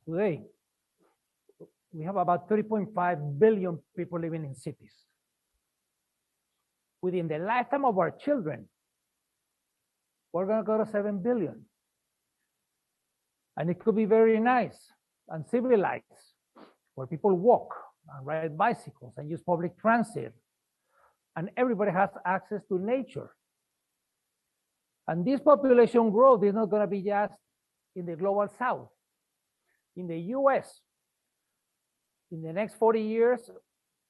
Today, we have about 30.5 billion people living in cities. Within the lifetime of our children, we're going to go to 7 billion. And it could be very nice and civilized, where people walk and ride bicycles and use public transit, and everybody has access to nature. And this population growth is not going to be just in the global south. In the US, in the next 40 years,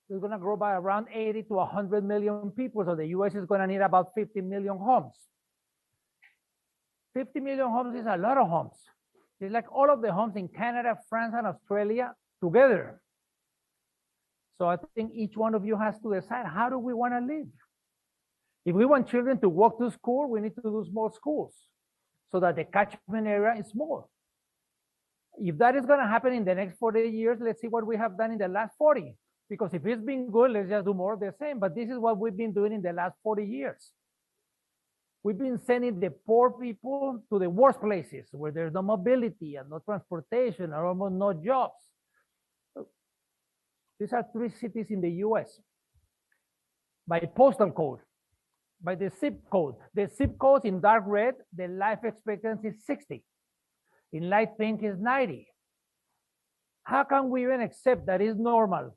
it's going to grow by around 80 to 100 million people. So the US is going to need about 50 million homes. 50 million homes is a lot of homes. It's like all of the homes in Canada, France, and Australia together. So I think each one of you has to decide, how do we want to live? If we want children to walk to school, we need to do small schools so that the catchment area is small. If that is going to happen in the next 40 years, let's see what we have done in the last 40. Because if it's been good, let's just do more of the same. But this is what we've been doing in the last 40 years. We've been sending the poor people to the worst places where there's no mobility and no transportation and almost no jobs. These are 3 cities in the US. By postal code, by the zip code. The zip code in dark red, the life expectancy is 60. In light pink is 90. How can we even accept that it's normal?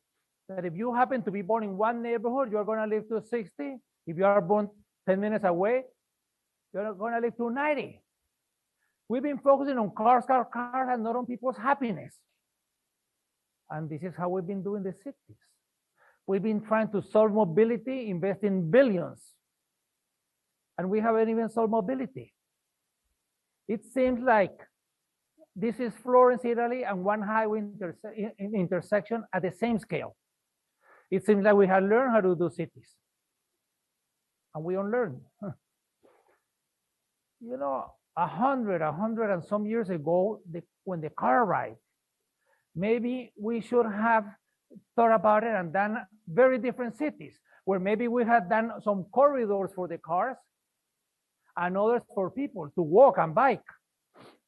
That if you happen to be born in one neighborhood, you're going to live to 60. If you are born 10 minutes away, you're going to live to 90. We've been focusing on cars, and not on people's happiness. And this is how we've been doing the cities. We've been trying to solve mobility, investing billions. And we haven't even solved mobility. It seems like this is Florence, Italy, and one highway intersection at the same scale. It seems like we have learned how to do cities. And we unlearned. You know, 100 and some years ago, when the car arrived, maybe we should have thought about it and done very different cities, where maybe we had done some corridors for the cars and others for people to walk and bike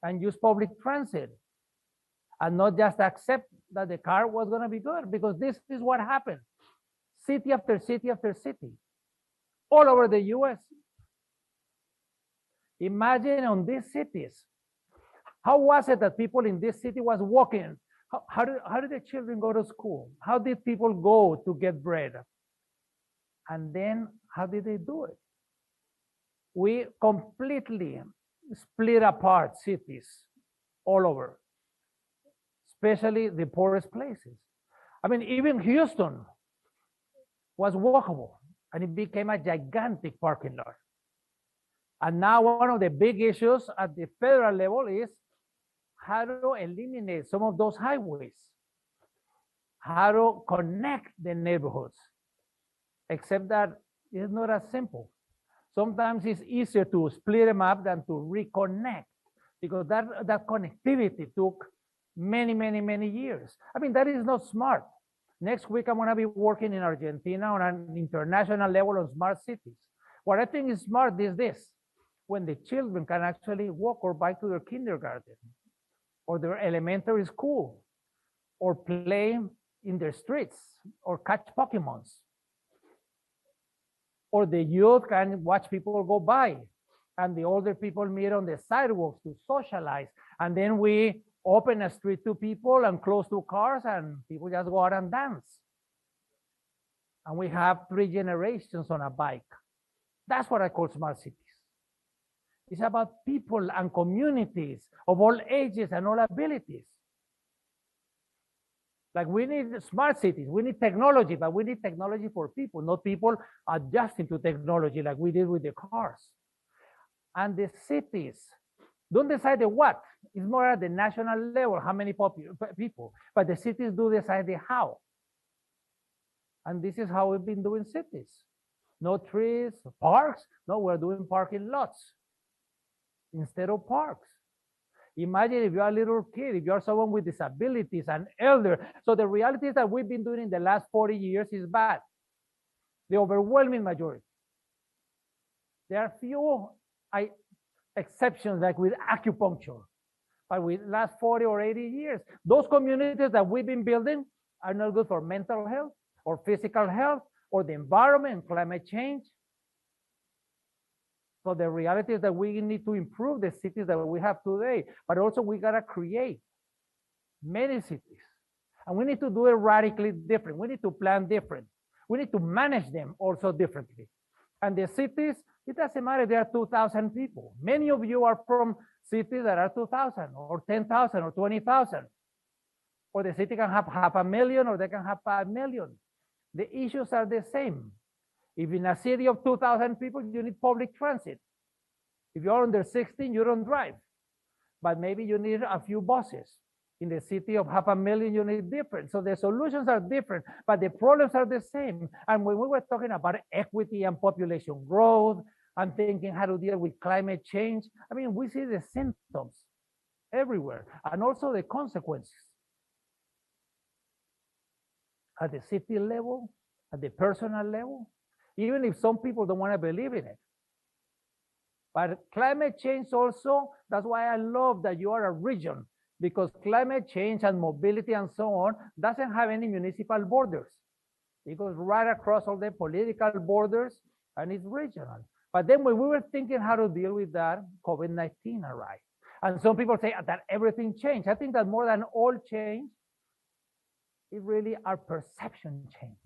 and use public transit, and not just accept that the car was going to be good, because this is what happened. City after city after city, all over the US. Imagine on these cities, how was it that people in this city was walking? How did the children go to school? How did people go to get bread? And then how did they do it? We completely split apart cities all over, especially the poorest places. I mean, even Houston was walkable, and it became a gigantic parking lot. And now one of the big issues at the federal level is how to eliminate some of those highways, how to connect the neighborhoods, except that it's not as simple. Sometimes it's easier to split them up than to reconnect, because that connectivity took many, many, many years. I mean, that is not smart. Next week, I'm going to be working in Argentina on an international level on smart cities. What I think is smart is this: when the children can actually walk or bike to their kindergarten or their elementary school, or play in their streets, or catch Pokemons. Or the youth can watch people go by, and the older people meet on the sidewalks to socialize. And then we open a street to people and close to cars, and people just go out and dance. And we have 3 generations on a bike. That's what I call smart cities. It's about people and communities of all ages and all abilities. Like, we need smart cities, we need technology, but we need technology for people, not people adjusting to technology like we did with the cars. And the cities don't decide the what. It's more at the national level, how many people, but the cities do decide the how. And this is how we've been doing cities. No trees, parks. No, we're doing parking lots instead of parks. Imagine if you're a little kid, if you're someone with disabilities, an elder. So the reality is that we've been doing in the last 40 years is bad. The overwhelming majority. There are few exceptions, like with acupuncture. but we last 40 or 80 years. Those communities that we've been building are not good for mental health or physical health or the environment, climate change. So the reality is that we need to improve the cities that we have today, but also we gotta create many cities. And we need to do it radically different. We need to plan different. We need to manage them also differently. And the cities, it doesn't matter if there are 2,000 people. Many of you are from cities that are 2,000 or 10,000 or 20,000. Or the city can have 500,000 or they can have 5 million. The issues are the same. If in a city of 2,000 people, you need public transit. If you're under 16, you don't drive. But maybe you need a few buses. In the city of 500,000, you need different. So the solutions are different, but the problems are the same. And when we were talking about equity and population growth and thinking how to deal with climate change, I mean, we see the symptoms everywhere and also the consequences at the city level, at the personal level, even if some people don't want to believe in it. But climate change also, that's why I love that you are a region, because climate change and mobility and so on doesn't have any municipal borders. It goes right across all the political borders and it's regional. But then when we were thinking how to deal with that, COVID-19 arrived. And some people say that everything changed. I think that more than all change, it really our perception changed.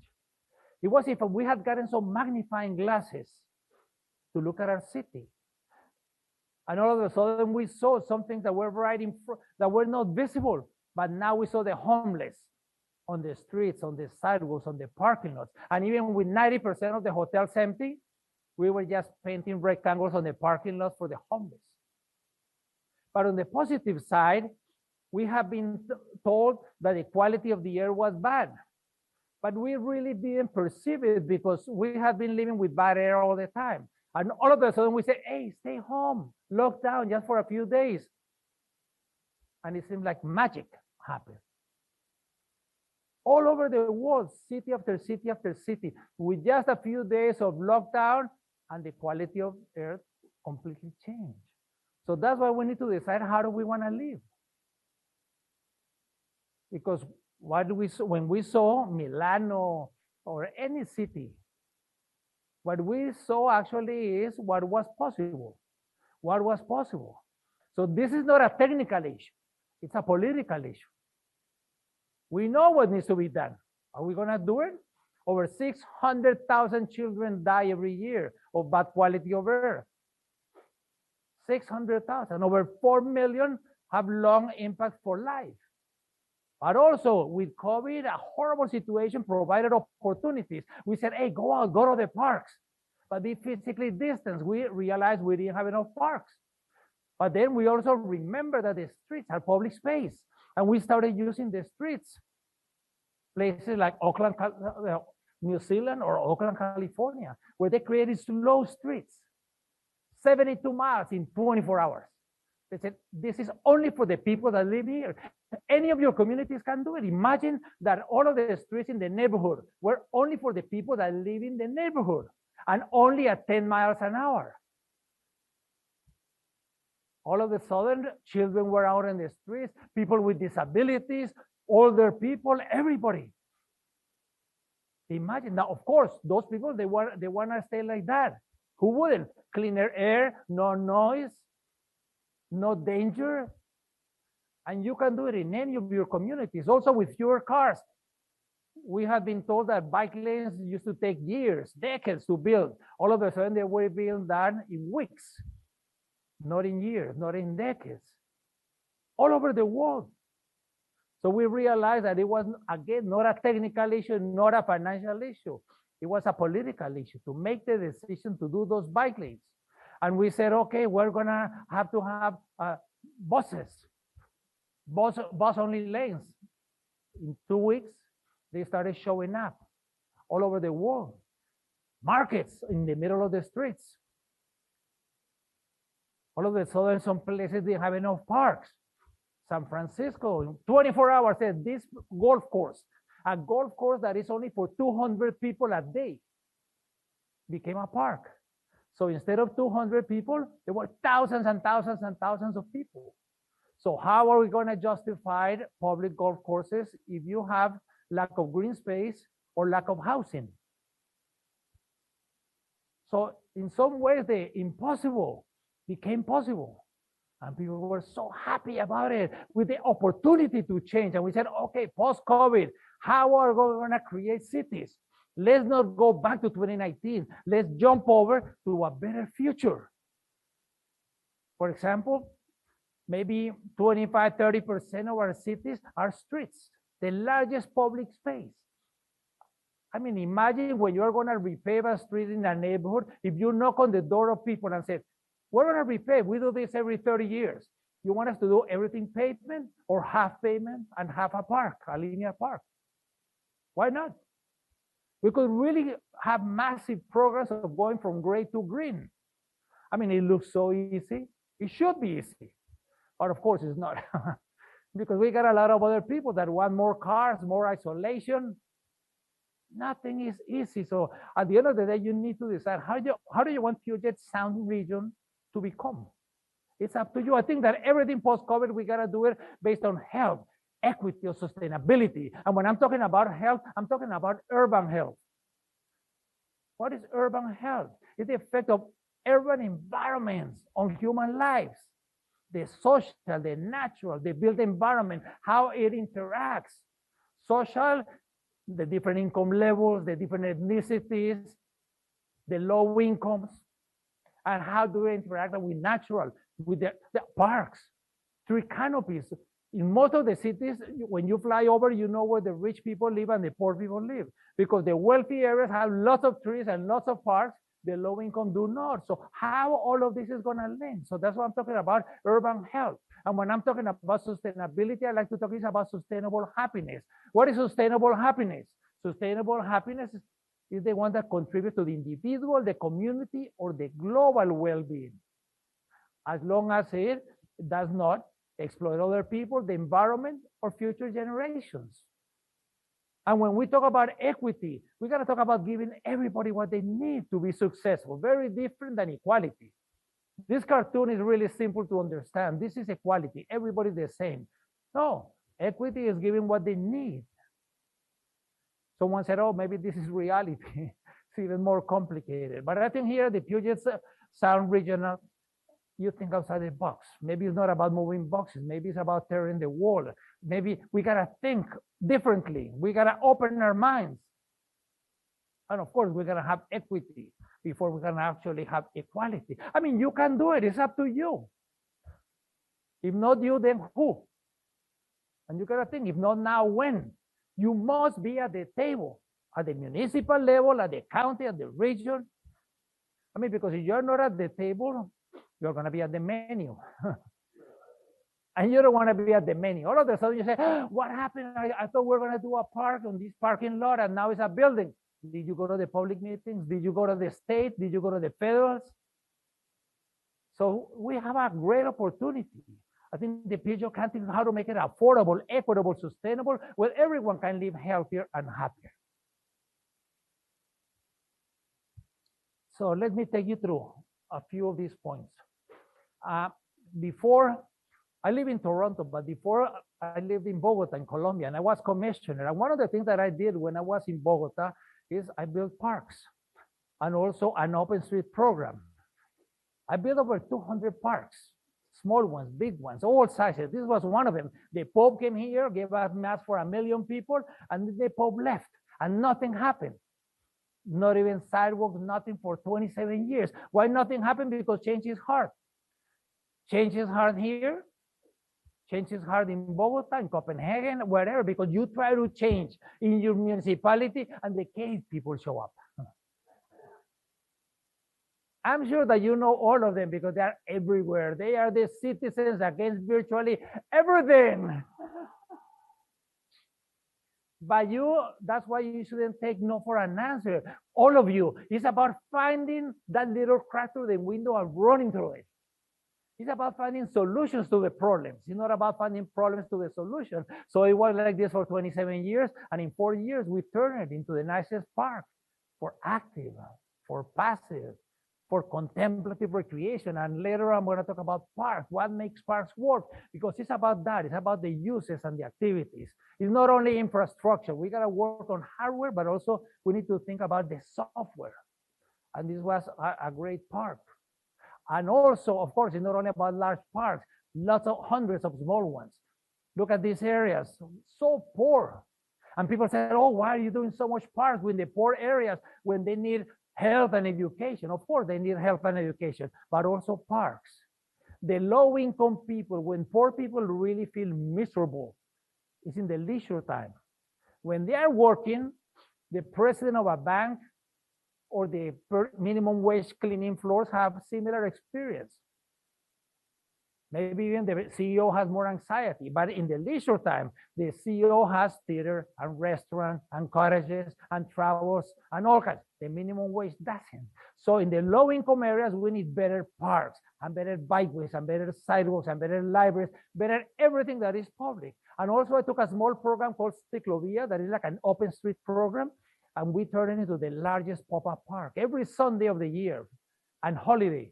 It was if we had gotten some magnifying glasses to look at our city. And all of a sudden we saw some things that were right in front, that were not visible, but now we saw the homeless on the streets, on the sidewalks, on the parking lots. And even with 90% of the hotels empty, we were just painting rectangles on the parking lots for the homeless. But on the positive side, we have been told that the quality of the air was bad. But we really didn't perceive it because we have been living with bad air all the time. And all of a sudden we say, hey, stay home, lock down just for a few days. And it seemed like magic happened. All over the world, city after city after city, with just a few days of lockdown, and the quality of air completely changed. So that's why we need to decide how do we want to live. Because when we saw Milano or any city, what we saw actually is what was possible. What was possible. So this is not a technical issue. It's a political issue. We know what needs to be done. Are we going to do it? Over 600,000 children die every year of bad quality of air. 600,000. Over 4 million have long impact for life. But also with COVID, a horrible situation provided opportunities. We said, hey, go out, go to the parks. But be physically distanced. We realized we didn't have enough parks. But then we also remember that the streets are public space. And we started using the streets. Places like Auckland, New Zealand, or Oakland, California, where they created slow streets, 72 miles in 24 hours. They said, this is only for the people that live here. Any of your communities can do it. Imagine that all of the streets in the neighborhood were only for the people that live in the neighborhood and only at 10 miles an hour. All of a sudden, children were out in the streets, people with disabilities, older people, everybody. Imagine now, of course, those people, they want to stay like that. Who wouldn't? Cleaner air, no noise, no danger. And you can do it in any of your communities, also with fewer cars. We have been told that bike lanes used to take years, decades to build. All of a sudden, they were being done in weeks, not in years, not in decades, all over the world. So we realized that it was, again, not a technical issue, not a financial issue. It was a political issue to make the decision to do those bike lanes. And we said, okay, we're going to have buses, bus-only lanes. In 2 weeks, they started showing up all over the world. Markets in the middle of the streets. All of a sudden, some places didn't have enough parks. San Francisco, in 24 hours, said this golf course, a golf course that is only for 200 people a day, became a park. So instead of 200 people, there were thousands and thousands and thousands of people. So how are we going to justify public golf courses if you have lack of green space or lack of housing? So in some ways, the impossible became possible. And people were so happy about it with the opportunity to change. And we said, okay, post-COVID, how are we going to create cities? Let's not go back to 2019. Let's jump over to a better future. For example, maybe 25, 30% of our cities are streets, the largest public space. I mean, imagine when you're going to repave a street in a neighborhood, if you knock on the door of people and say, we're going to repave, we do this every 30 years. You want us to do everything pavement or half pavement and half a park, a linear park? Why not? We could really have massive progress of going from gray to green. I mean, it looks so easy. It should be easy. But of course, it's not. Because we got a lot of other people that want more cars, more isolation. Nothing is easy. So at the end of the day, you need to decide how do you want Puget Sound region to become? It's up to you. I think that everything post-COVID, we got to do it based on health, equity, or sustainability. And when I'm talking about health, I'm talking about urban health. What is urban health? It's the effect of urban environments on human lives. The social, the natural, the built environment, how it interacts. Social, the different income levels, the different ethnicities, the low incomes, and how do they interact with natural, with the parks, tree canopies. In most of the cities, when you fly over, you know where the rich people live and the poor people live, because the wealthy areas have lots of trees and lots of parks, the low income do not. So how all of this is going to link? So that's what I'm talking about, urban health. And when I'm talking about sustainability, I like to talk about sustainable happiness. What is sustainable happiness? Sustainable happiness is the one that contributes to the individual, the community, or the global well-being, as long as it does not exploit other people, the environment, or future generations. And when we talk about equity, we got to talk about giving everybody what they need to be successful. Very different than equality. This cartoon is really simple to understand. This is equality. Everybody's the same. No, equity is giving what they need. Someone said, oh, maybe this is reality. It's even more complicated. But I think here, the Puget Sound Regional, you think outside the box. Maybe it's not about moving boxes. Maybe it's about tearing the wall. Maybe we got to think differently. We got to open our minds. And of course, we're going to have equity before we can actually have equality. I mean, you can do it. It's up to you. If not you, then who? And you got to think, if not now, when? You must be at the table, at the municipal level, at the county, at the region. I mean, because if you're not at the table, you're going to be at the menu. And you don't want to be at the menu. All of a sudden you say, oh, what happened? I thought we were going to do a park on this parking lot, and now it's a building. Did you go to the public meetings? Did you go to the state? Did you go to the federals? So we have a great opportunity. I think the Puget can think how to make it affordable, equitable, sustainable, where everyone can live healthier and happier. So let me take you through a few of these points. Before, I live in Toronto, but before I lived in Bogota, in Colombia, and I was commissioner. And one of the things that I did when I was in Bogota is I built parks and also an open street program. I built over 200 parks, small ones, big ones, all sizes. This was one of them. The Pope came here, gave us mass for 1 million people, and the Pope left, and nothing happened. Not even sidewalks, nothing for 27 years. Why nothing happened? Because change is hard. Change is hard here. Change is hard in Bogota, in Copenhagen, wherever, because you try to change in your municipality and the cave people show up. I'm sure that you know all of them because they are everywhere. They are the citizens against virtually everything. But that's why you shouldn't take no for an answer. All of you, it's about finding that little crack through the window and running through it. It's about finding solutions to the problems. It's not about finding problems to the solution. So it was like this for 27 years. And in 4 years, we turned it into the nicest park for active, for passive, for contemplative recreation. And later I'm going to talk about parks, what makes parks work, because it's about that. It's about the uses and the activities. It's not only infrastructure. We got to work on hardware, but also we need to think about the software. And this was a great park. And also, of course, it's not only about large parks, lots of hundreds of small ones. Look at these areas, so poor. And people say, oh, why are you doing so much parks in the poor areas when they need health and education? Of course, they need health and education, but also parks. The low-income people, when poor people really feel miserable, is in the leisure time. When they are working, the president of a bank or the minimum wage cleaning floors have similar experience. Maybe even the CEO has more anxiety, but in the leisure time, the CEO has theater and restaurant and cottages and travels and all kinds. The minimum wage doesn't. So in the low-income areas, we need better parks and better bikeways and better sidewalks and better libraries, better everything that is public. And also I took a small program called Ciclovia that is like an open street program, and we turned it into the largest pop-up park every Sunday of the year and holiday.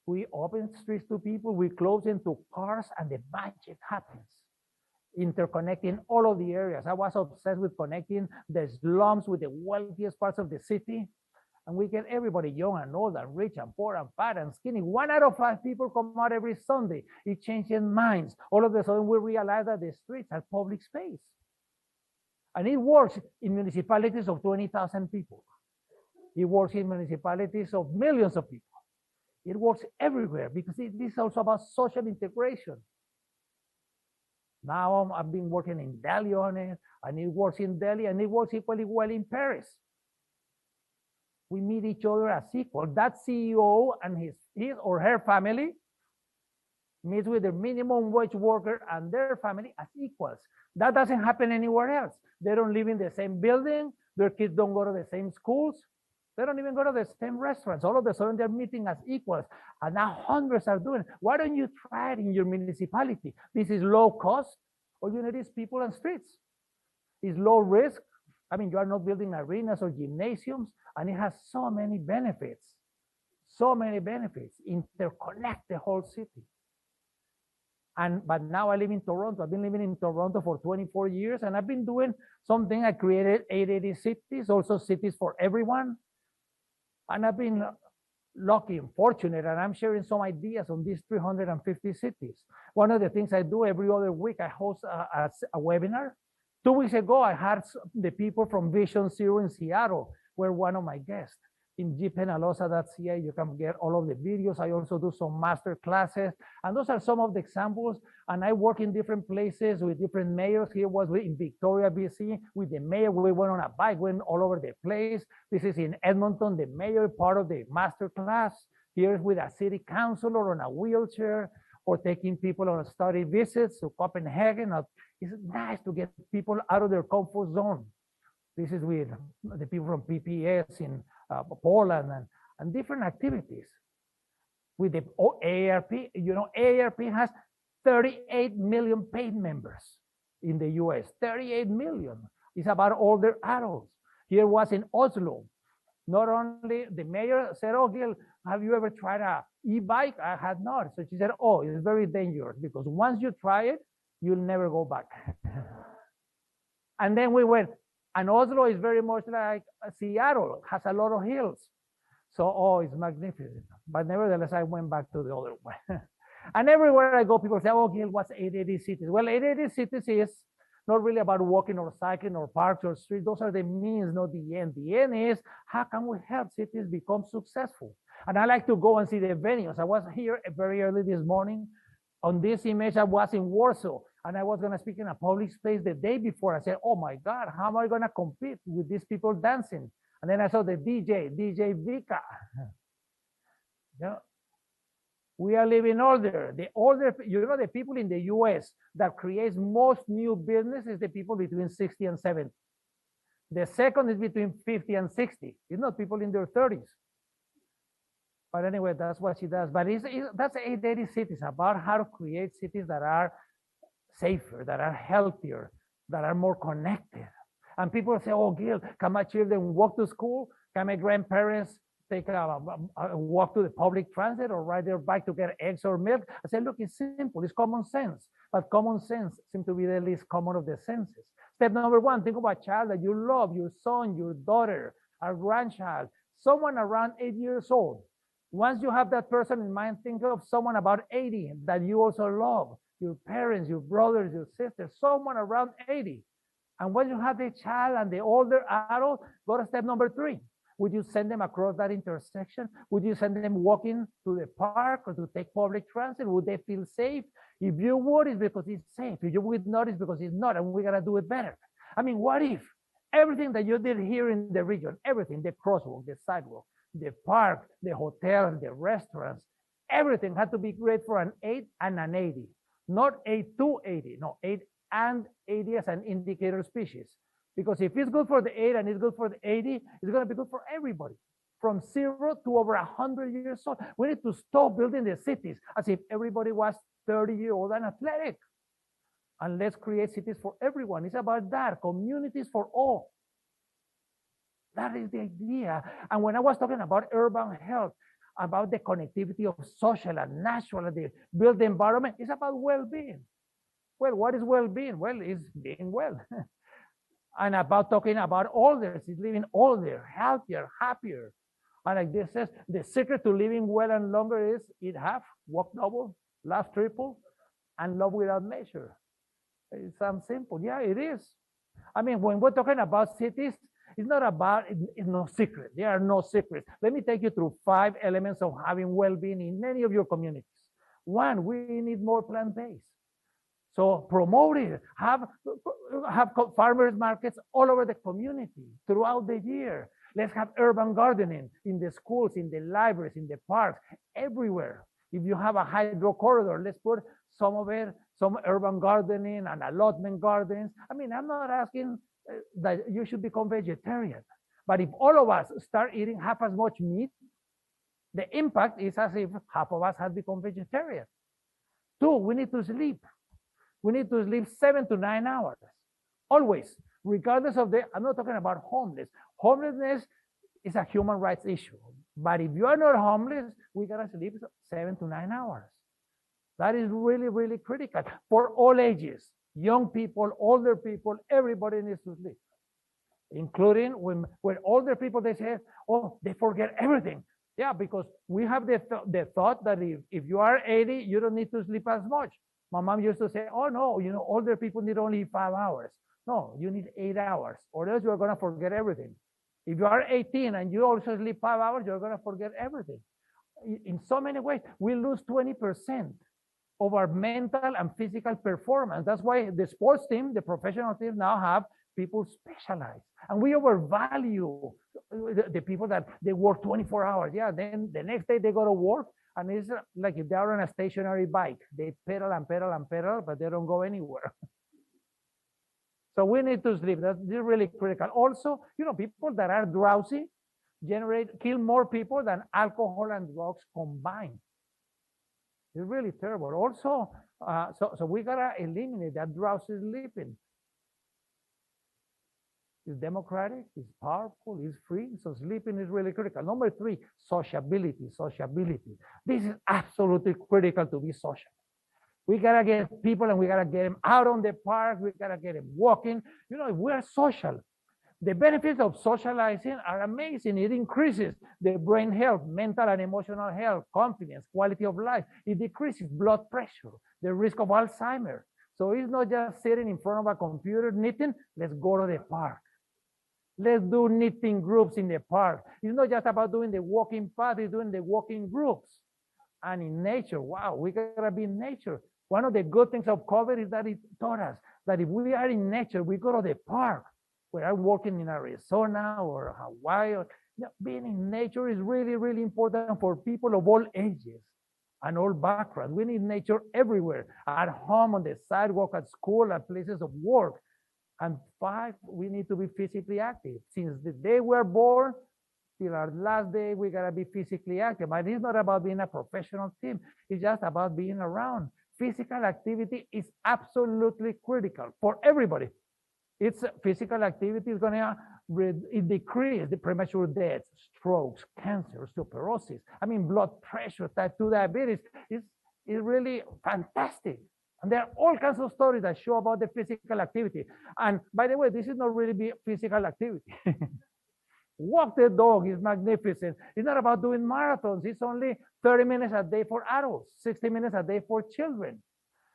We open streets to people, we close them to cars, and the magic happens. Interconnecting all of the areas. I was obsessed with connecting the slums with the wealthiest parts of the city. And we get everybody young and old and rich and poor and fat and skinny. 1 out of 5 people come out every Sunday. It changes minds. All of a sudden, we realize that the streets are public space. And it works in municipalities of 20,000 people. It works in municipalities of millions of people. It works everywhere because it is also about social integration. Now I've been working in Delhi on it, and it works in Delhi, and it works equally well in Paris. We meet each other as equal. That CEO and his or her family meets with the minimum wage worker and their family as equals. That doesn't happen anywhere else. They don't live in the same building. Their kids don't go to the same schools. They don't even go to the same restaurants. All of a sudden, they're meeting as equals. And now hundreds are doing it. Why don't you try it in your municipality? This is low cost. All you need is people and streets. It's low risk. I mean, you are not building arenas or gymnasiums, and it has so many benefits. So many benefits. Interconnect the whole city. But now I live in Toronto. I've been living in Toronto for 24 years, and I've been doing something. I created 880 cities, also cities for everyone. And I've been lucky and fortunate, and I'm sharing some ideas on these 350 cities. One of the things I do every other week, I host a webinar. 2 weeks ago, I had the people from Vision Zero in Seattle were one of my guests. In gpenalosa.ca, you can get all of the videos. I also do some master classes, and those are some of the examples. And I work in different places with different mayors. Here was in Victoria, BC, with the mayor. We went on a bike, went all over the place. This is in Edmonton, the mayor, part of the master class. Here's with a city councilor on a wheelchair, or taking people on study visits to Copenhagen. It's nice to get people out of their comfort zone. This is with the people from PPS in Poland and different activities. With the AARP, you know, AARP has 38 million paid members in the US. 38 million. It's about older adults. Here was in Oslo. Not only the mayor said, oh, Gil, have you ever tried a e-bike? I had not. So she said, oh, it's very dangerous because once you try it, you'll never go back. And then we went, and Oslo is very much like Seattle, has a lot of hills. So, oh, it's magnificent. But nevertheless, I went back to the other one. And everywhere I go, people say, oh, Gil, what's 880 cities? Well, 880 cities is not really about walking or cycling or parks or streets. Those are the means, not the end. The end is, how can we help cities become successful? And I like to go and see the venues. I was here very early this morning. On this image, I was in Warsaw, and I was going to speak in a public space the day before. I said, oh my God, how am I going to compete with these people dancing? And then I saw the DJ Vika. Yeah. We are living older. The older, you know, the people in the US that creates most new business is the people between 60 and 70. The second is between 50 and 60. It's not people in their 30s. But anyway, that's what she does. But that's 880 cities, about how to create cities that are safer, that are healthier, that are more connected. And people say, oh, Gil, can my children walk to school? Can my grandparents take a walk to the public transit or ride their bike to get eggs or milk. I say, look, it's simple, it's common sense. But common sense seems to be the least common of the senses. Step number one, think of a child that you love, your son, your daughter, a grandchild, someone around 8 years old. Once you have that person in mind, think of someone about 80 that you also love, your parents, your brothers, your sisters, someone around 80. And when you have the child and the older adult, go to step number three. Would you send them across that intersection? Would you send them walking to the park or to take public transit? Would they feel safe? If you would, it's because it's safe. If you would not, it's because it's not, and we gotta do it better. I mean, what if everything that you did here in the region, everything, the crosswalk, the sidewalk, the park, the hotel, the restaurants, everything had to be great for an 8 and an 80, not 8 to 80, no, 8 and 80 as an indicator species. Because if it's good for the 8 and it's good for the 80, it's going to be good for everybody. From 0 to over 100 years old. We need to stop building the cities as if everybody was 30-year-old and athletic. And let's create cities for everyone. It's about that, communities for all. That is the idea. And when I was talking about urban health, about the connectivity of social and natural, the built environment, it's about well-being. Well, what is well-being? Well, it's being well. And about talking about elders, it's living older, healthier, happier. And like this says, the secret to living well and longer is eat half, walk double, laugh triple, and love without measure. It sounds simple. Yeah, it is. I mean, when we're talking about cities, it's not about, it's no secret. There are no secrets. Let me take you through 5 elements of having well-being in many of your communities. One, we need more plant-based. So promote it, have farmers markets all over the community throughout the year. Let's have urban gardening in the schools, in the libraries, in the parks, everywhere. If you have a hydro corridor, let's put some of it, some urban gardening and allotment gardens. I mean, I'm not asking that you should become vegetarian, but if all of us start eating half as much meat, the impact is as if half of us have become vegetarian. 2, we need to sleep. We need to sleep 7 to 9 hours, always, regardless of I'm not talking about homeless. Homelessness is a human rights issue. But if you are not homeless, we gotta sleep 7 to 9 hours. That is really, really critical for all ages, young people, older people, everybody needs to sleep, including when older people, they say, oh, they forget everything. Yeah, because we have the thought that if you are 80, you don't need to sleep as much. My mom used to say, oh, no, older people need only 5 hours. No, you need 8 hours, or else you're going to forget everything. If you are 18 and you also sleep 5 hours, you're going to forget everything. In so many ways, we lose 20% of our mental and physical performance. That's why the sports team, the professional team now have people specialized. And we overvalue the people that they work 24 hours. Yeah, then the next day they go to work, and it's like if they're on a stationary bike, they pedal and pedal and pedal, but they don't go anywhere. So we need to sleep. That's really critical. Also, people that are drowsy kill more people than alcohol and drugs combined. It's really terrible. Also, so we gotta eliminate that drowsy sleeping. It's democratic, it's powerful, it's free. So sleeping is really critical. Number 3, sociability. This is absolutely critical to be social. We gotta get people and we gotta get them out on the park. We gotta get them walking. If we are social, the benefits of socializing are amazing. It increases the brain health, mental and emotional health, confidence, quality of life. It decreases blood pressure, the risk of Alzheimer's. So it's not just sitting in front of a computer knitting. Let's go to the park. Let's do knitting groups in the park. It's not just about doing the walking path, it's doing the walking groups. And in nature, wow, we gotta be in nature. One of the good things of COVID is that it taught us that if we are in nature, we go to the park. Where I'm working in Arizona or Hawaii, being in nature is really, really important for people of all ages and all backgrounds. We need nature everywhere, at home, on the sidewalk, at school, at places of work. And 5, we need to be physically active. Since the day we're born till our last day, we gotta be physically active. But it's not about being a professional team. It's just about being around. Physical activity is absolutely critical for everybody. It's physical activity is going to decrease the premature deaths, strokes, cancer, osteoporosis. I mean, blood pressure, type 2 diabetes is really fantastic. And there are all kinds of stories that show about the physical activity. And by the way, this is not really physical activity. Walk the dog is magnificent. It's not about doing marathons. It's only 30 minutes a day for adults, 60 minutes a day for children.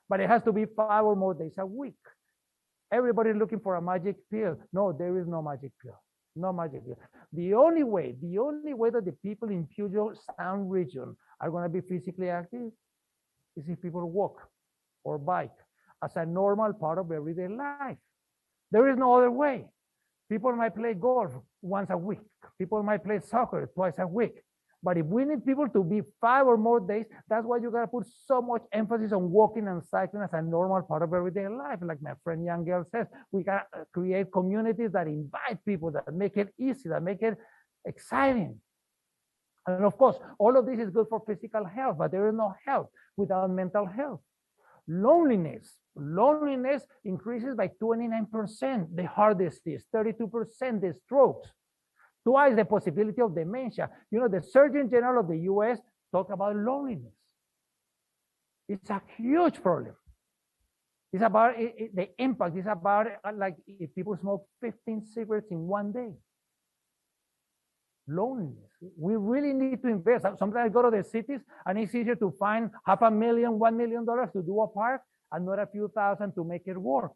But it has to be 5 or more days a week. Everybody looking for a magic pill. No, there is no magic pill. No magic pill. The only way that the people in Puget Sound region are going to be physically active is if people walk or bike as a normal part of everyday life. There is no other way. People might play golf once a week. People might play soccer twice a week. But if we need people to be 5 or more days, that's why you got to put so much emphasis on walking and cycling as a normal part of everyday life. Like my friend Young Girl says, we got to create communities that invite people, that make it easy, that make it exciting. And of course, all of this is good for physical health, but there is no health without mental health. Loneliness increases by 29%, the heart disease, 32%, the strokes, twice the possibility of dementia. You know, the Surgeon General of the US talked about loneliness. It's a huge problem. It's about the impact. It's about like if people smoke 15 cigarettes in one day. Loneliness. We really need to invest. Sometimes I go to the cities and it's easier to find $500,000, $1 million to do a park and not a few thousand to make it work.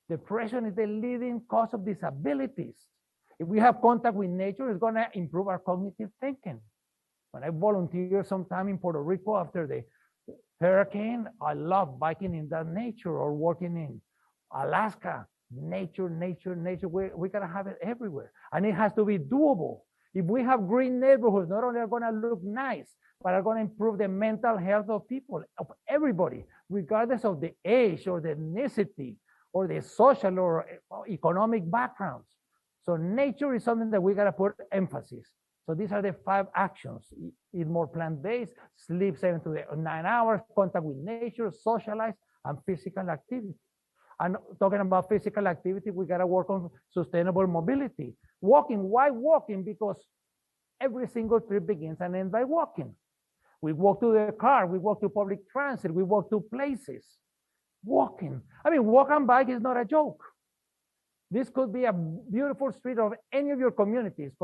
Depression is the leading cause of disabilities. If we have contact with nature, it's going to improve our cognitive thinking. When I volunteer sometime in Puerto Rico after the hurricane, I love biking in that nature, or working in Alaska. Nature. We got to have it everywhere. And it has to be doable. If we have green neighborhoods, not only are going to look nice, but are going to improve the mental health of people, of everybody, regardless of the age or the ethnicity or the social or economic backgrounds. So nature is something that we got to put emphasis. So these are the 5 actions: eat more plant-based, sleep 7 to 9 hours, contact with nature, socialize, and physical activity. And talking about physical activity, we got to work on sustainable mobility. Walking, why walking? Because every single trip begins and ends by walking. We walk to the car, we walk to public transit, we walk to places. Walking. I mean, walk and bike is not a joke. This could be a beautiful street of any of your communities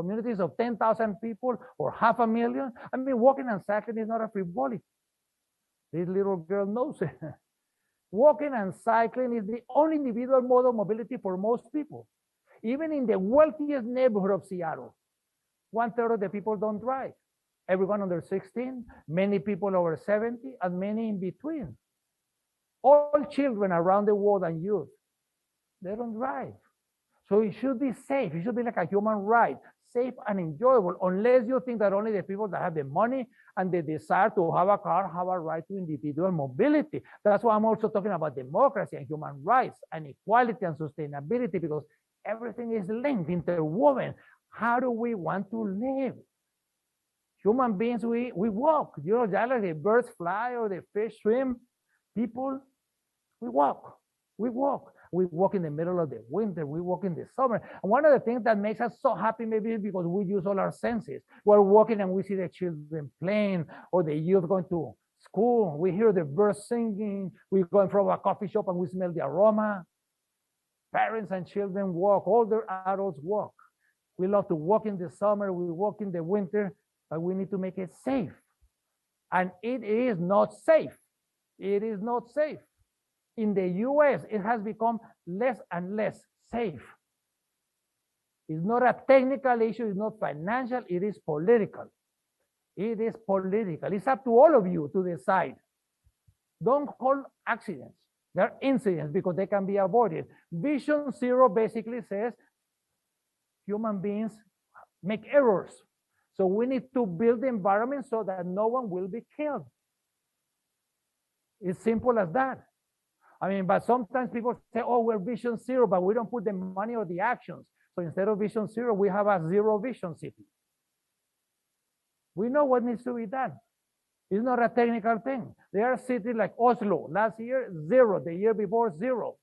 of 10,000 people or 500,000. I mean, walking and cycling is not a frivolity. This little girl knows it. Walking and cycling is the only individual mode of mobility for most people. Even in the wealthiest neighborhood of Seattle, 1/3 of the people don't drive. Everyone under 16, many people over 70, and many in between. All children around the world and youth, they don't drive. So it should be safe. It should be like a human right, safe and enjoyable, unless you think that only the people that have the money and the desire to have a car have a right to individual mobility. That's why I'm also talking about democracy and human rights and equality and sustainability, because everything is linked, interwoven. How do we want to live? Human beings, we walk. You know, just like the birds fly or the fish swim, people, we walk. We walk. We walk in the middle of the winter. We walk in the summer. And one of the things that makes us so happy maybe is because we use all our senses. We're walking and we see the children playing or the youth going to school. We hear the birds singing. We go in front of a coffee shop and we smell the aroma. Parents and children walk. Older adults walk. We love to walk in the summer. We walk in the winter, but we need to make it safe. And it is not safe. It is not safe. In the US, it has become less and less safe. It's not a technical issue, it's not financial, it is political. It is political. It's up to all of you to decide. Don't call accidents. They're incidents because they can be avoided. Vision Zero basically says human beings make errors. So we need to build the environment so that no one will be killed. It's simple as that. I mean, but sometimes people say, oh, we're Vision Zero, but we don't put the money or the actions. So instead of Vision Zero, we have a zero vision city. We know what needs to be done. It's not a technical thing. There are cities like Oslo, last year, 0. The year before, 0.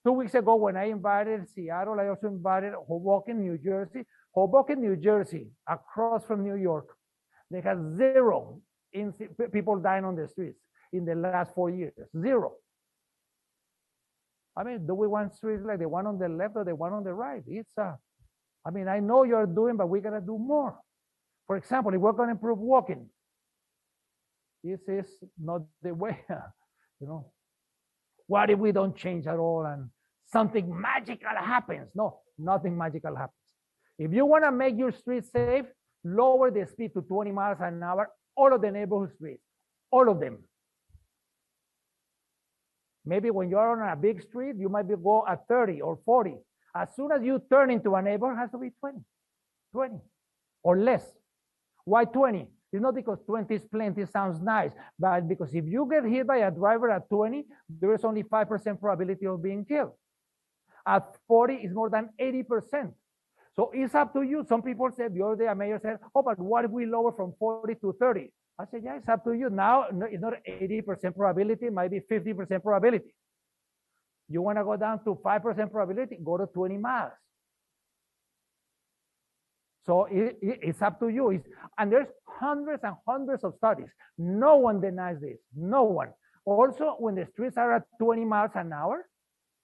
2 weeks ago, when I invited Seattle, I also invited Hoboken, New Jersey. Hoboken, New Jersey, across from New York, they had zero people dying on the streets in the last 4 years. Zero. I mean, do we want streets like the one on the left or the one on the right? I mean, I know you're doing, but we gotta do more. For example, if we're gonna improve walking, this is not the way, you know. What if we don't change at all and something magical happens? No, nothing magical happens. If you wanna make your streets safe, lower the speed to 20 miles an hour, all of the neighborhood streets, all of them. Maybe when you're on a big street, you might go at 30 or 40. As soon as you turn into a neighborhood, it has to be 20 or less. Why 20? It's not because 20 is plenty, sounds nice, but because if you get hit by a driver at 20, there is only 5% probability of being killed. At 40, it's more than 80%. So it's up to you. Some people said the other day, a mayor said, oh, but what if we lower from 40 to 30? I said, yeah, it's up to you. Now, it's not 80% probability, it might be 50% probability. You want to go down to 5% probability, go to 20 miles. So it's up to you. And there's hundreds and hundreds of studies. No one denies this, no one. Also, when the streets are at 20 miles an hour,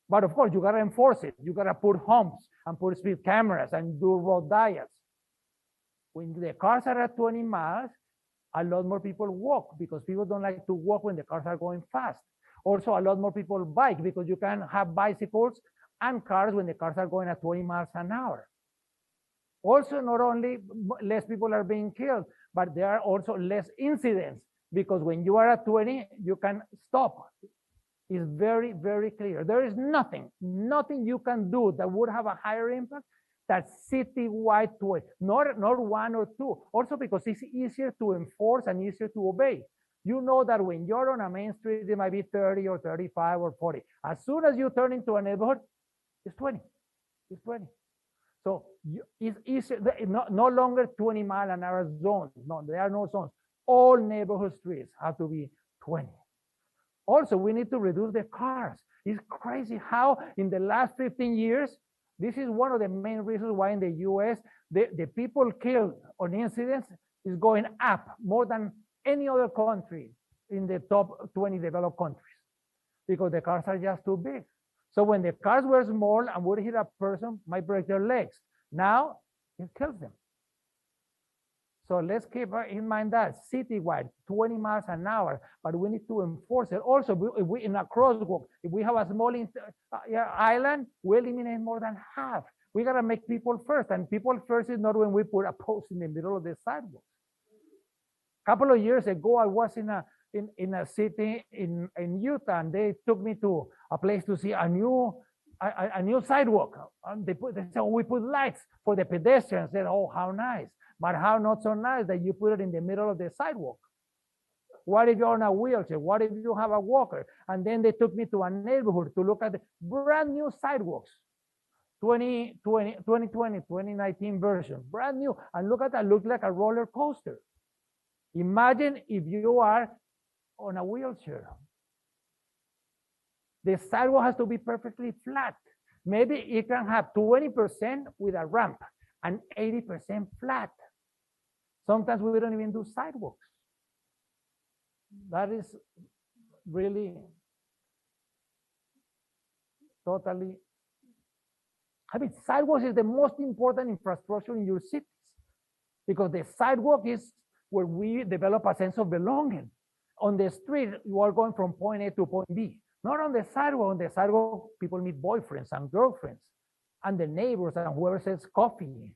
but of course, you gotta enforce it. You gotta put humps and put speed cameras and do road diets. When the cars are at 20 miles, a lot more people walk because people don't like to walk when the cars are going fast. Also, a lot more people bike because you can have bicycles and cars when the cars are going at 20 miles an hour. Also, not only less people are being killed, but there are also less incidents because when you are at 20, you can stop. It's very, very clear. There is nothing you can do that would have a higher impact than citywide 20, not one or two. Also because it's easier to enforce and easier to obey. You know that when you're on a main street, it might be 30 or 35 or 40. As soon as you turn into a neighborhood, it's 20. It's 20. So it's easier, no longer 20-mile-an-hour zones. No, there are no zones. All neighborhood streets have to be 20. Also, we need to reduce the cars. It's crazy how in the last 15 years, this is one of the main reasons why in the US, the people killed on incidents is going up more than any other country in the top 20 developed countries because the cars are just too big. So when the cars were small and would hit a person, might break their legs. Now it kills them. So let's keep in mind that citywide, 20 miles an hour, but we need to enforce it. Also, if we in a crosswalk, if we have a small island, we eliminate more than half. We gotta make people first, and people first is not when we put a post in the middle of the sidewalk. A couple of years ago, I was in a city in Utah, and they took me to a place to see a new sidewalk. And they said, oh, we put lights for the pedestrians. They said, oh, how nice. But how not so nice that you put it in the middle of the sidewalk? What if you're on a wheelchair? What if you have a walker? And then they took me to a neighborhood to look at the brand new sidewalks. 2019 version, brand new. And look at that, look like a roller coaster. Imagine if you are on a wheelchair. The sidewalk has to be perfectly flat. Maybe it can have 20% with a ramp and 80% flat. Sometimes we don't even do sidewalks. That is really totally, I mean, sidewalks is the most important infrastructure in your cities because the sidewalk is where we develop a sense of belonging. On the street, you are going from point A to point B. Not on the sidewalk. On the sidewalk, people meet boyfriends and girlfriends and the neighbors and whoever sells coffee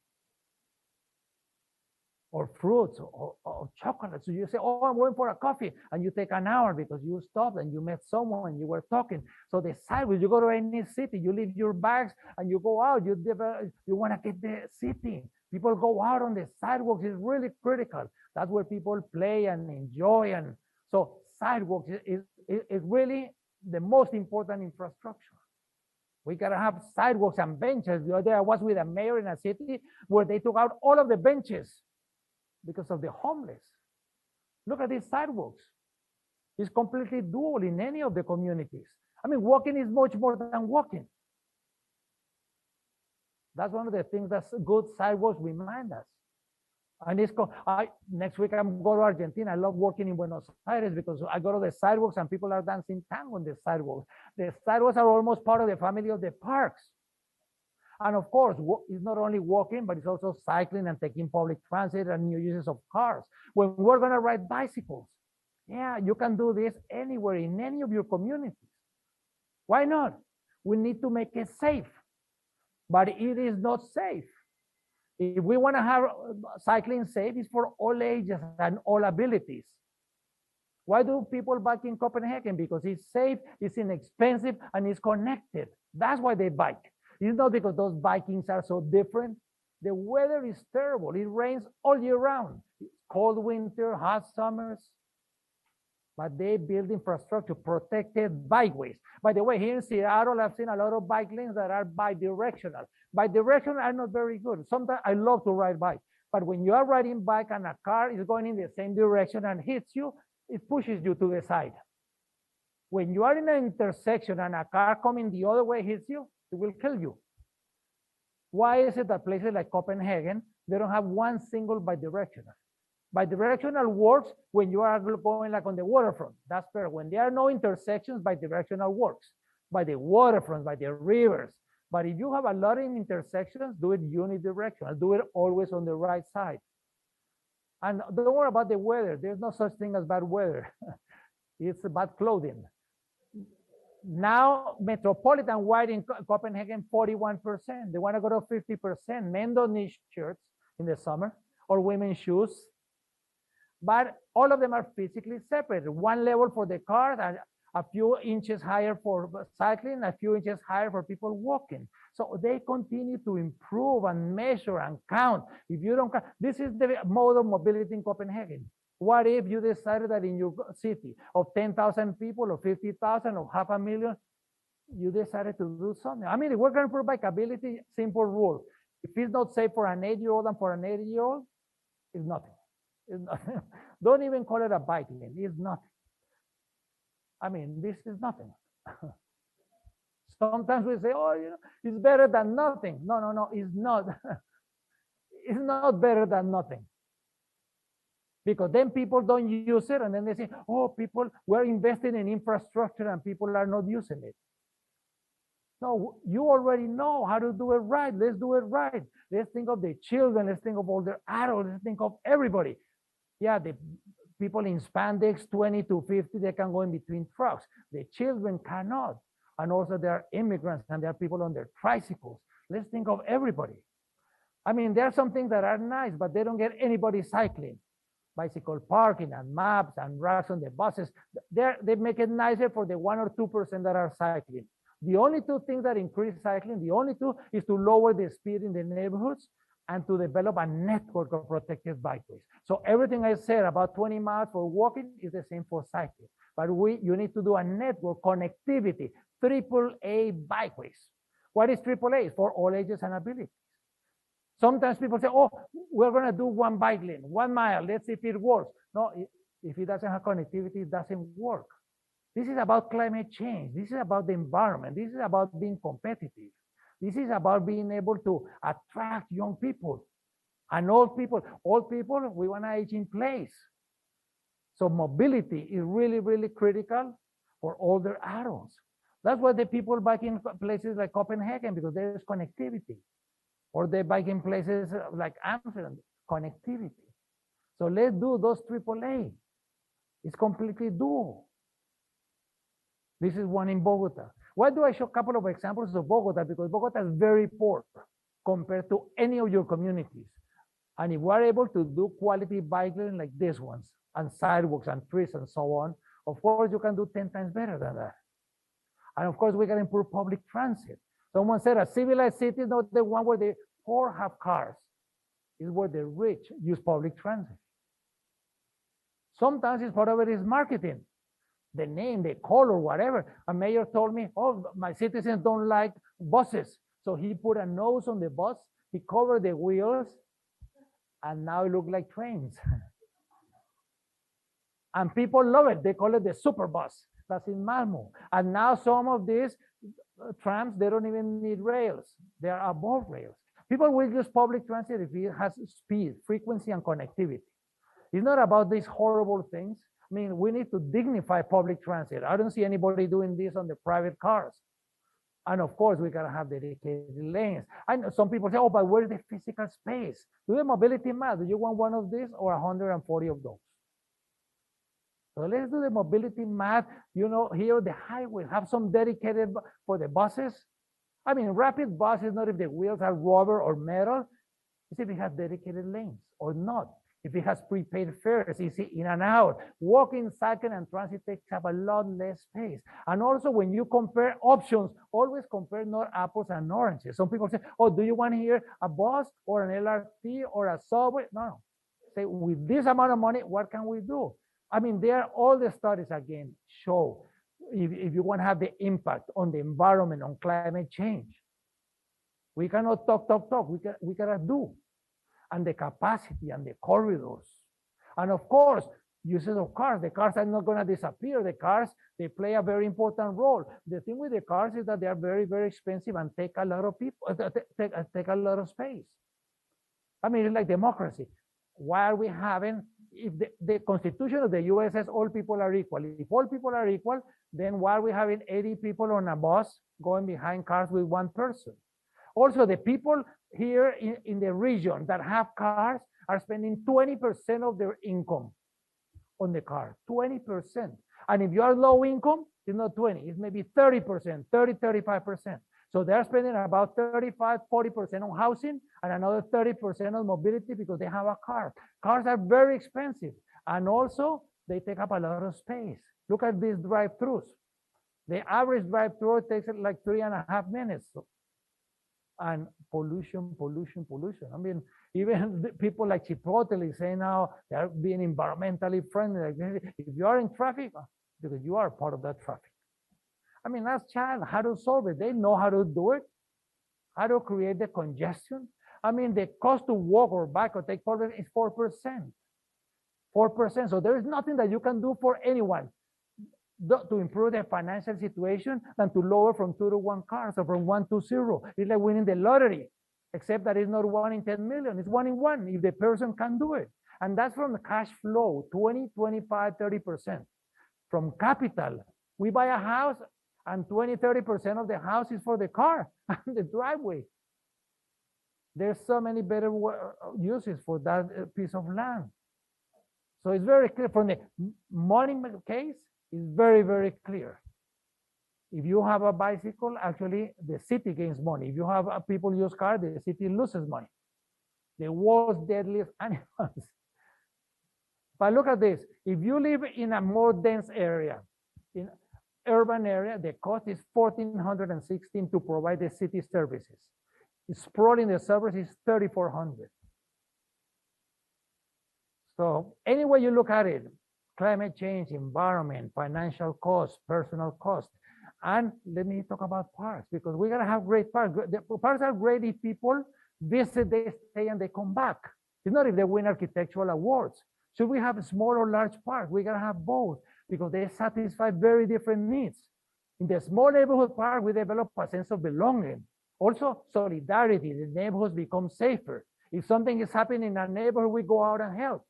or fruits or chocolates. So you say, oh, I'm going for a coffee. And you take an hour because you stopped and you met someone and you were talking. So the sidewalk, you go to any city, you leave your bags and you go out. You want to get the city. People go out on the sidewalks. It's really critical. That's where people play and enjoy. And so sidewalks is really the most important infrastructure. We gotta have sidewalks and benches. The other day I was with a mayor in a city where they took out all of the benches because of the homeless. Look at these sidewalks. It's completely doable in any of the communities. I mean, walking is much more than walking. That's one of the things that good sidewalks remind us. And next week I'm going to Argentina. I love working in Buenos Aires because I go to the sidewalks and people are dancing tango on the sidewalks. The sidewalks are almost part of the family of the parks. And of course, it's not only walking, but it's also cycling and taking public transit and new uses of cars. When we're going to ride bicycles, yeah, you can do this anywhere in any of your communities. Why not? We need to make it safe, but it is not safe. If we want to have cycling safe, it's for all ages and all abilities. Why do people bike in Copenhagen? Because it's safe, it's inexpensive, and it's connected. That's why they bike. It's not because those bikings are so different. The weather is terrible. It rains all year round. It's cold winter, hot summers. But they build infrastructure, protected bikeways. By the way, here in Seattle, I've seen a lot of bike lanes that are bidirectional. Bidirectional are not very good. Sometimes I love to ride bike, but when you are riding bike and a car is going in the same direction and hits you, it pushes you to the side. When you are in an intersection and a car coming the other way hits you, it will kill you. Why is it that places like Copenhagen, they don't have one single bidirectional? Bidirectional works when you are going like on the waterfront. That's fair. When there are no intersections, bidirectional works. By the waterfront, by the rivers. But if you have a lot of intersections, do it unidirectional. Do it always on the right side. And don't worry about the weather. There's no such thing as bad weather. It's bad clothing. Now, metropolitan white in Copenhagen, 41%. They want to go to 50%. Men don't need shirts in the summer or women's shoes. But all of them are physically separated. One level for the cars, and a few inches higher for cycling, a few inches higher for people walking. So they continue to improve and measure and count. If you don't count, this is the mode of mobility in Copenhagen. What if you decided that in your city of 10,000 people or 50,000 or 500,000, you decided to do something? I mean, we're going to provide bikeability, simple rule. If it's not safe for an 8-year-old and for an 80-year-old, it's nothing. It's nothing. Don't even call it a bike lane. It's nothing. I mean, this is nothing. Sometimes we say, oh, you know, it's better than nothing. No, no, no, it's not. It's not better than nothing. Because then people don't use it, and then they say, oh, people, we're investing in infrastructure and people are not using it. No, you already know how to do it right. Let's do it right. Let's think of the children. Let's think of all the adults. Let's think of everybody. Yeah, the people in spandex, 20 to 50, they can go in between trucks. The children cannot. And also there are immigrants and there are people on their tricycles. Let's think of everybody. I mean, there are some things that are nice, but they don't get anybody cycling. Bicycle parking and maps and racks on the buses. They make it nicer for the 1 or 2% that are cycling. The only two things that increase cycling, the only two is to lower the speed in the neighborhoods and to develop a network of protected bikeways. So everything I said about 20 miles for walking is the same for cycling. But you need to do a network connectivity, AAA bikeways. What is AAA? For all ages and abilities. Sometimes people say, oh, we're going to do one bike lane, 1 mile. Let's see if it works. No, if it doesn't have connectivity, it doesn't work. This is about climate change. This is about the environment. This is about being competitive. This is about being able to attract young people and old people. Old people, we want to age in place. So mobility is really, really critical for older adults. That's why the people bike in places like Copenhagen, because there's connectivity. Or they bike in places like Amsterdam, connectivity. So let's do those AAA. It's completely doable. This is one in Bogota. Why do I show a couple of examples of Bogota? Because Bogota is very poor compared to any of your communities. And if we're able to do quality bike lane like these ones, and sidewalks and trees and so on, of course you can do 10 times better than that. And of course we can improve public transit. Someone said a civilized city is not the one where the poor have cars. It's where the rich use public transit. Sometimes it's part of it is marketing. The name, the color, whatever. A mayor told me, oh, my citizens don't like buses. So he put a nose on the bus, he covered the wheels, and now it looks like trains. And people love it. They call it the super bus. That's in Malmo. And now some of these trams, they don't even need rails. They are above rails. People will use public transit if it has speed, frequency, and connectivity. It's not about these horrible things. I mean, we need to dignify public transit. I don't see anybody doing this on the private cars. And of course, we gotta have dedicated lanes. I know some people say, oh, but where's the physical space? Do the mobility math. Do you want one of these or 140 of those? So let's do the mobility math. You know, here the highway have some dedicated for the buses. I mean, rapid bus is not if the wheels are rubber or metal. It's if it has dedicated lanes or not. If it has prepaid fares, easy in and out. Walking, cycling, and transit takes up a lot less space. And also, when you compare options, always compare not apples and oranges. Some people say, oh, do you want here a bus or an LRT or a subway? No. Say, with this amount of money, what can we do? I mean, there are all the studies, again, show if you want to have the impact on the environment, on climate change. We cannot talk. We gotta do. And the capacity and the corridors. And of course, uses of cars. The cars are not going to disappear. The cars, they play a very important role. The thing with the cars is that they are very, very expensive and take a lot of people, take a lot of space. I mean, it's like democracy. Why are we having, if the Constitution of the US says all people are equal. If all people are equal, then why are we having 80 people on a bus going behind cars with one person? Also, the people here in the region that have cars are spending 20% of their income on the car, 20%. And if you are low income, it's not 20, it's maybe 30%, 35%. So they're spending about 35, 40% on housing and another 30% on mobility because they have a car. Cars are very expensive. And also, they take up a lot of space. Look at these drive-thrus. The average drive-thru takes like 3.5 minutes. And pollution. I mean, even people like Chipotle say now they're being environmentally friendly. If you are in traffic, because you are part of that traffic. I mean, ask child how to solve it. They know how to do it, how to create the congestion. I mean, the cost to walk or bike or take public is 4%. 4%. So there is nothing that you can do for anyone to improve their financial situation than to lower from 2 to 1 cars or from 1 to 0. It's like winning the lottery, except that it's not 1 in 10 million. It's 1 in 1 if the person can do it. And that's from the cash flow, 20, 25, 30%. From capital, we buy a house and 20, 30% of the house is for the car and the driveway. There's so many better uses for that piece of land. So it's very clear from the money case. Is very, very clear. If you have a bicycle, actually the city gains money. If you have people use cars, the city loses money. The world's deadliest animals. But look at this. If you live in a more dense area, in urban area, the cost is $1,416 to provide the city services. Sprawling the services is $3,400. So any way you look at it, climate change, environment, financial cost, personal cost. And let me talk about parks, because we gotta have great parks. The parks are great if people visit, they stay, and they come back. It's not if they win architectural awards. Should we have a small or large park? We gotta have both, because they satisfy very different needs. In the small neighborhood park, we develop a sense of belonging. Also, solidarity, the neighborhoods become safer. If something is happening in our neighborhood, we go out and help.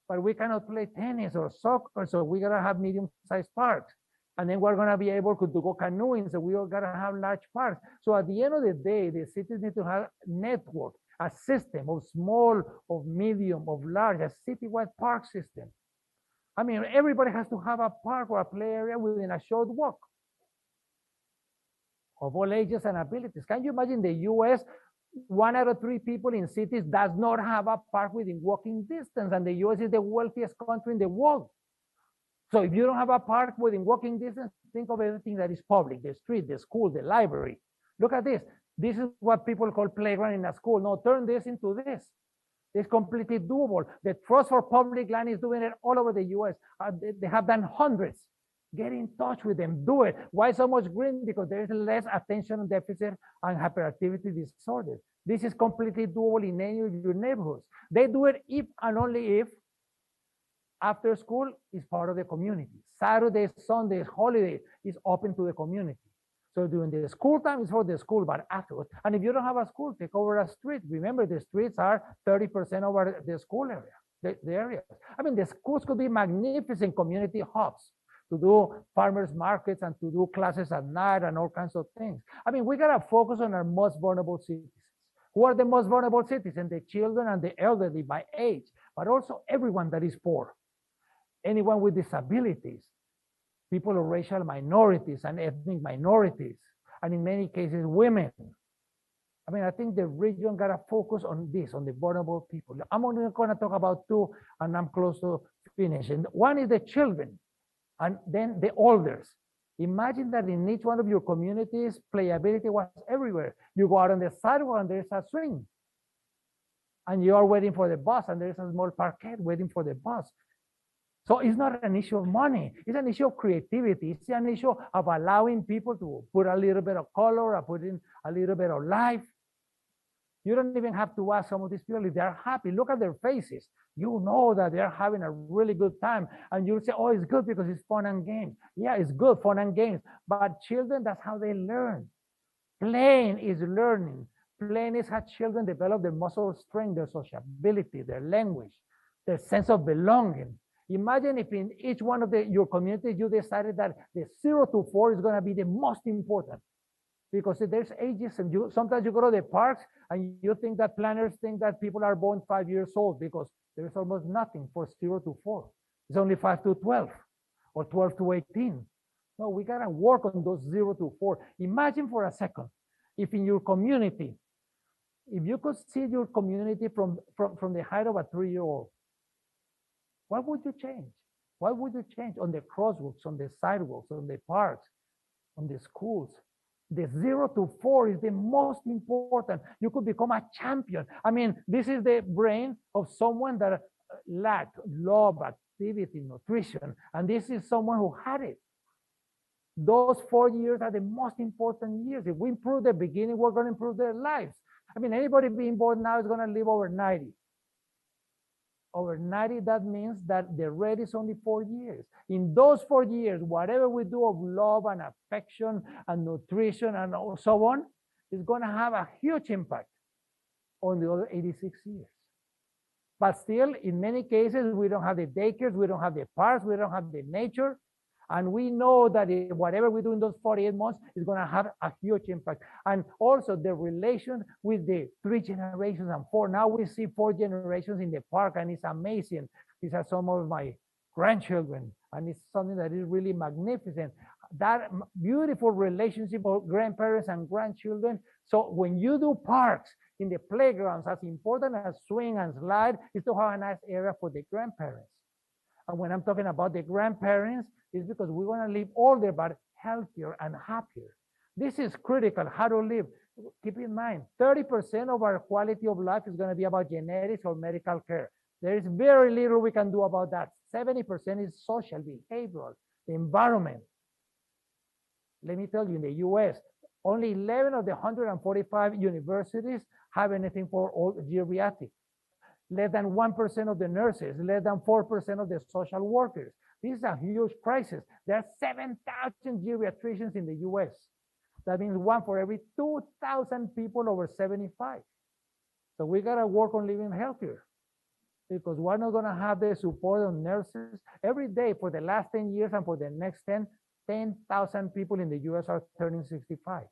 But we cannot play tennis or soccer, so we gotta have medium-sized parks. And then we're gonna be able to go canoeing, so we all gotta have large parks. So at the end of the day, the cities need to have a network, a system of small, of medium, of large, a citywide park system. I mean, everybody has to have a park or a play area within a short walk of all ages and abilities. Can you imagine the US? 1 out of 3 people in cities does not have a park within walking distance, and the US is the wealthiest country in the world. So if you don't have a park within walking distance, think of everything that is public, the street, the school, the library. Look at this. This is what people call playground in a school. No, turn this into this. It's completely doable. The Trust for Public Land is doing it all over the US. They have done hundreds. Get in touch with them, do it. Why so much green? Because there is less attention deficit and hyperactivity disorder. This is completely doable in any of your neighborhoods. They do it if and only if after school is part of the community. Saturdays, Sundays, holidays is open to the community. So during the school time, it's for the school, but afterwards. And if you don't have a school, take over a street. Remember, the streets are 30% over the school area, the areas. I mean, the schools could be magnificent community hubs to do farmers markets and to do classes at night and all kinds of things. I mean, we gotta focus on our most vulnerable citizens. Who are the most vulnerable citizens? The children and the elderly by age, but also everyone that is poor, anyone with disabilities, people of racial minorities and ethnic minorities, and in many cases, women. I mean, I think the region gotta focus on this, on the vulnerable people. I'm only gonna talk about two, and I'm close to finishing. One is the children, and then the elders. Imagine that in each one of your communities, playability was everywhere. You go out on the sidewalk and there's a swing. And you are waiting for the bus and there's a small parquet waiting for the bus. So it's not an issue of money. It's an issue of creativity. It's an issue of allowing people to put a little bit of color or put in a little bit of life. You don't even have to ask some of these people if they're happy. Look at their faces. You know that they're having a really good time. And you'll say, oh, it's good because it's fun and games. Yeah, it's good, fun and games. But children, that's how they learn. Playing is learning. Playing is how children develop their muscle strength, their sociability, their language, their sense of belonging. Imagine if in each one of your communities, you decided that the 0 to 4 is going to be the most important. Because there's ages, and sometimes you go to the parks and you think that planners think that people are born 5 years old because there's almost nothing for 0 to 4. It's only 5 to 12 or 12 to 18. No, we gotta work on those 0 to 4. Imagine for a second, if in your community, if you could see your community from the height of a 3-year-old, what would you change? What would you change on the crosswalks, on the sidewalks, on the parks, on the schools? The 0 to 4 is the most important. You could become a champion. I mean, this is the brain of someone that lacked love, activity, nutrition. And this is someone who had it. Those 4 years are the most important years. If we improve the beginning, we're going to improve their lives. I mean, anybody being born now is going to live over 90. Over 90, that means that the rate is only 4 years. In those 4 years, whatever we do of love and affection and nutrition and so on, is going to have a huge impact on the other 86 years. But still, in many cases, we don't have the daycares, we don't have the parks, we don't have the nature. And we know that whatever we do in those 48 months is going to have a huge impact. And also the relation with the 3 generations and 4. Now we see 4 generations in the park, and it's amazing. These are some of my grandchildren, and it's something that is really magnificent. That beautiful relationship of grandparents and grandchildren. So when you do parks in the playgrounds, as important as swing and slide is to have a nice area for the grandparents. And when I'm talking about the grandparents, it's because we want to live older, but healthier and happier. This is critical, how to live. Keep in mind, 30% of our quality of life is going to be about genetics or medical care. There is very little we can do about that. 70% is social, behavioral, the environment. Let me tell you, in the US, only 11 of the 145 universities have anything for all geriatric. Less than 1% of the nurses, less than 4% of the social workers. This is a huge crisis. There are 7,000 geriatricians in the US. That means 1 for every 2,000 people over 75. So we gotta work on living healthier, because we're not gonna have the support of nurses. Every day for the last 10 years and for the next 10,000 people in the US are turning 65.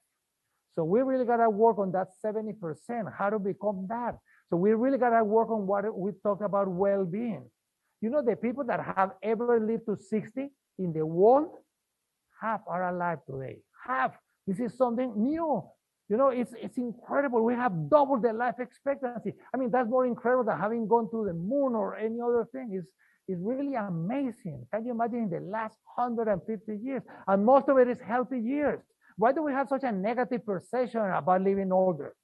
So we really gotta work on that 70%, how to become that. So we really gotta work on what we talked about, well-being. You know, the people that have ever lived to 60 in the world, half are alive today. Half. This is something new. You know, it's incredible. We have double the life expectancy. I mean, that's more incredible than having gone to the moon or any other thing. It's really amazing. Can you imagine in the last 150 years? And most of it is healthy years. Why do we have such a negative perception about living older?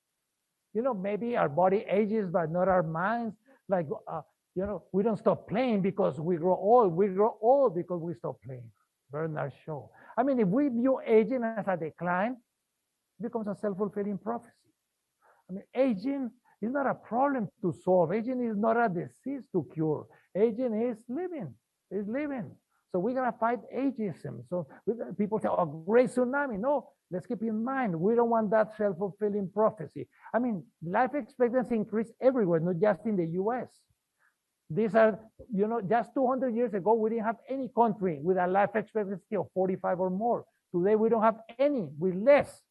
You know, maybe our body ages, but not our minds. Like, you know, we don't stop playing because we grow old. We grow old because we stop playing. Bernard Shaw. I mean, if we view aging as a decline, it becomes a self-fulfilling prophecy. I mean, aging is not a problem to solve. Aging is not a disease to cure. Aging is living. It's living. So we're gonna fight ageism. So people say, oh, great tsunami. No, let's keep in mind, we don't want that self-fulfilling prophecy. I mean, life expectancy increased everywhere, not just in the US. These are, just 200 years ago, we didn't have any country with a life expectancy of 45 or more. Today, we don't have any with less.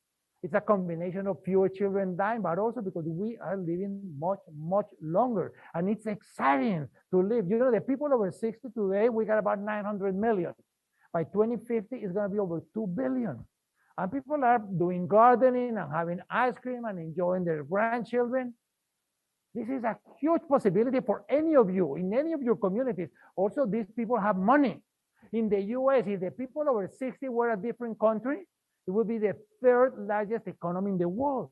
It's a combination of fewer children dying, but also because we are living much, much longer. And it's exciting to live. The people over 60 today, we got about 900 million. By 2050, it's going to be over 2 billion. And people are doing gardening and having ice cream and enjoying their grandchildren. This is a huge possibility for any of you, in any of your communities. Also, these people have money. In the US, if the people over 60 were a different country, it would be the third largest economy in the world.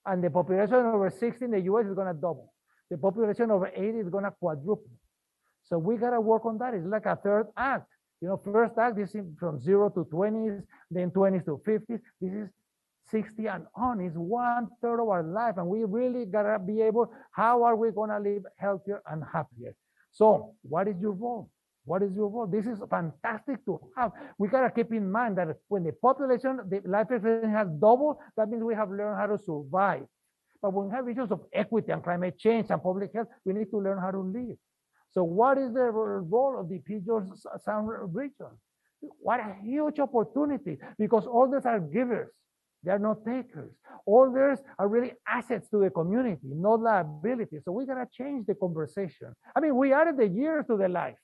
And the population over 60 in the US is going to double. The population over 80 is going to quadruple. So we got to work on that. It's like a third act. First act is from 0 to 20s, then 20s to 50s. This is 60 and on. It's 1/3 of our life. And we really got to be able, how are we going to live healthier and happier? So what is your role? What is your role? This is fantastic to have. We got to keep in mind that when the population, the life expectancy has doubled, that means we have learned how to survive. But when we have issues of equity and climate change and public health, we need to learn how to live. So what is the role of the Puget Sound region? What a huge opportunity, because elders are givers. They are not takers. Elders are really assets to the community, not liabilities. So we got to change the conversation. I mean, we added the years to the life.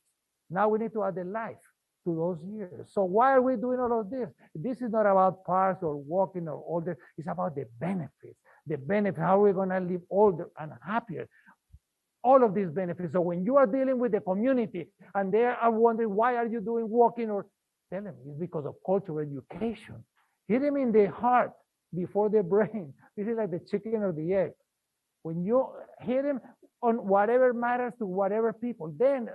Now we need to add the life to those years. So why are we doing all of this? This is not about parks or walking or older. It's about the benefits. The benefits, how we're going to live older and happier. All of these benefits. So when you are dealing with the community and they are wondering, why are you doing walking? Or tell them it's because of cultural education. Hit them in the heart before the brain. This is like the chicken or the egg. When you hit them on whatever matters to whatever people, then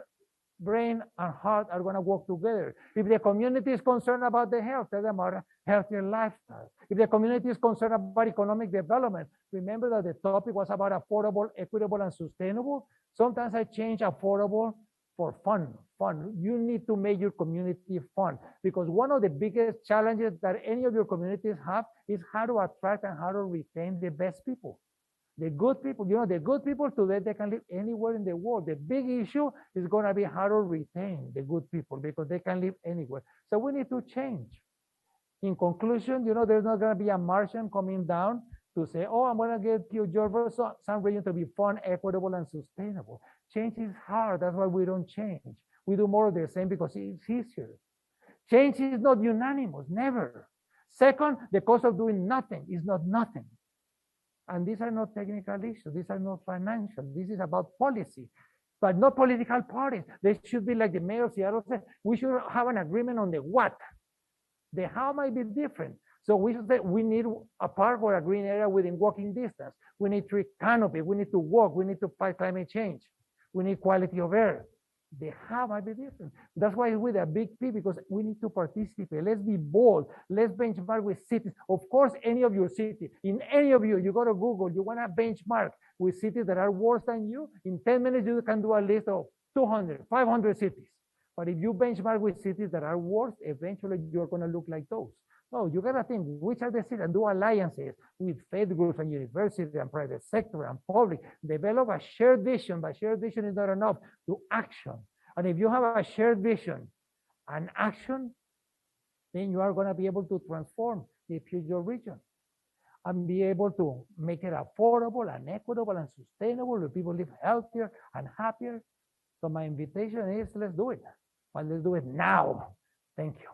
brain and heart are going to work together. If the community is concerned about the health, tell them about a healthier lifestyle. If the community is concerned about economic development, remember that the topic was about affordable, equitable, and sustainable. Sometimes I change affordable for fun. You need to make your community fun, because one of the biggest challenges that any of your communities have is how to attract and how to retain the best people. The good people, the good people today, they can live anywhere in the world. The big issue is going to be how to retain the good people, because they can live anywhere. So we need to change. In conclusion, there's not going to be a Martian coming down to say, oh, I'm going to get Puget Sound region to be fun, equitable, and sustainable. Change is hard. That's why we don't change. We do more of the same because it's easier. Change is not unanimous, never. Second, the cost of doing nothing is not nothing. And these are not technical issues. These are not financial. This is about policy, but not political parties. They should be like the mayor of Seattle said, we should have an agreement on the what. The how might be different. So we should say we need a park or a green area within walking distance. We need tree canopy. We need to walk. We need to fight climate change. We need quality of air. The how might be different. That's why it's with a big P, because we need to participate. Let's be bold. Let's benchmark with cities. Of course, any of your cities, in any of you go to Google, you want to benchmark with cities that are worse than you. In 10 minutes, you can do a list of 200, 500 cities. But if you benchmark with cities that are worse, eventually you're going to look like those. No, you got to think, which are the cities, and do alliances with faith groups and universities and private sector and public. Develop a shared vision, but shared vision is not enough. Do action. And if you have a shared vision and action, then you are going to be able to transform the Puget region and be able to make it affordable and equitable and sustainable, where people live healthier and happier. So my invitation is, let's do it. But let's do it now. Thank you.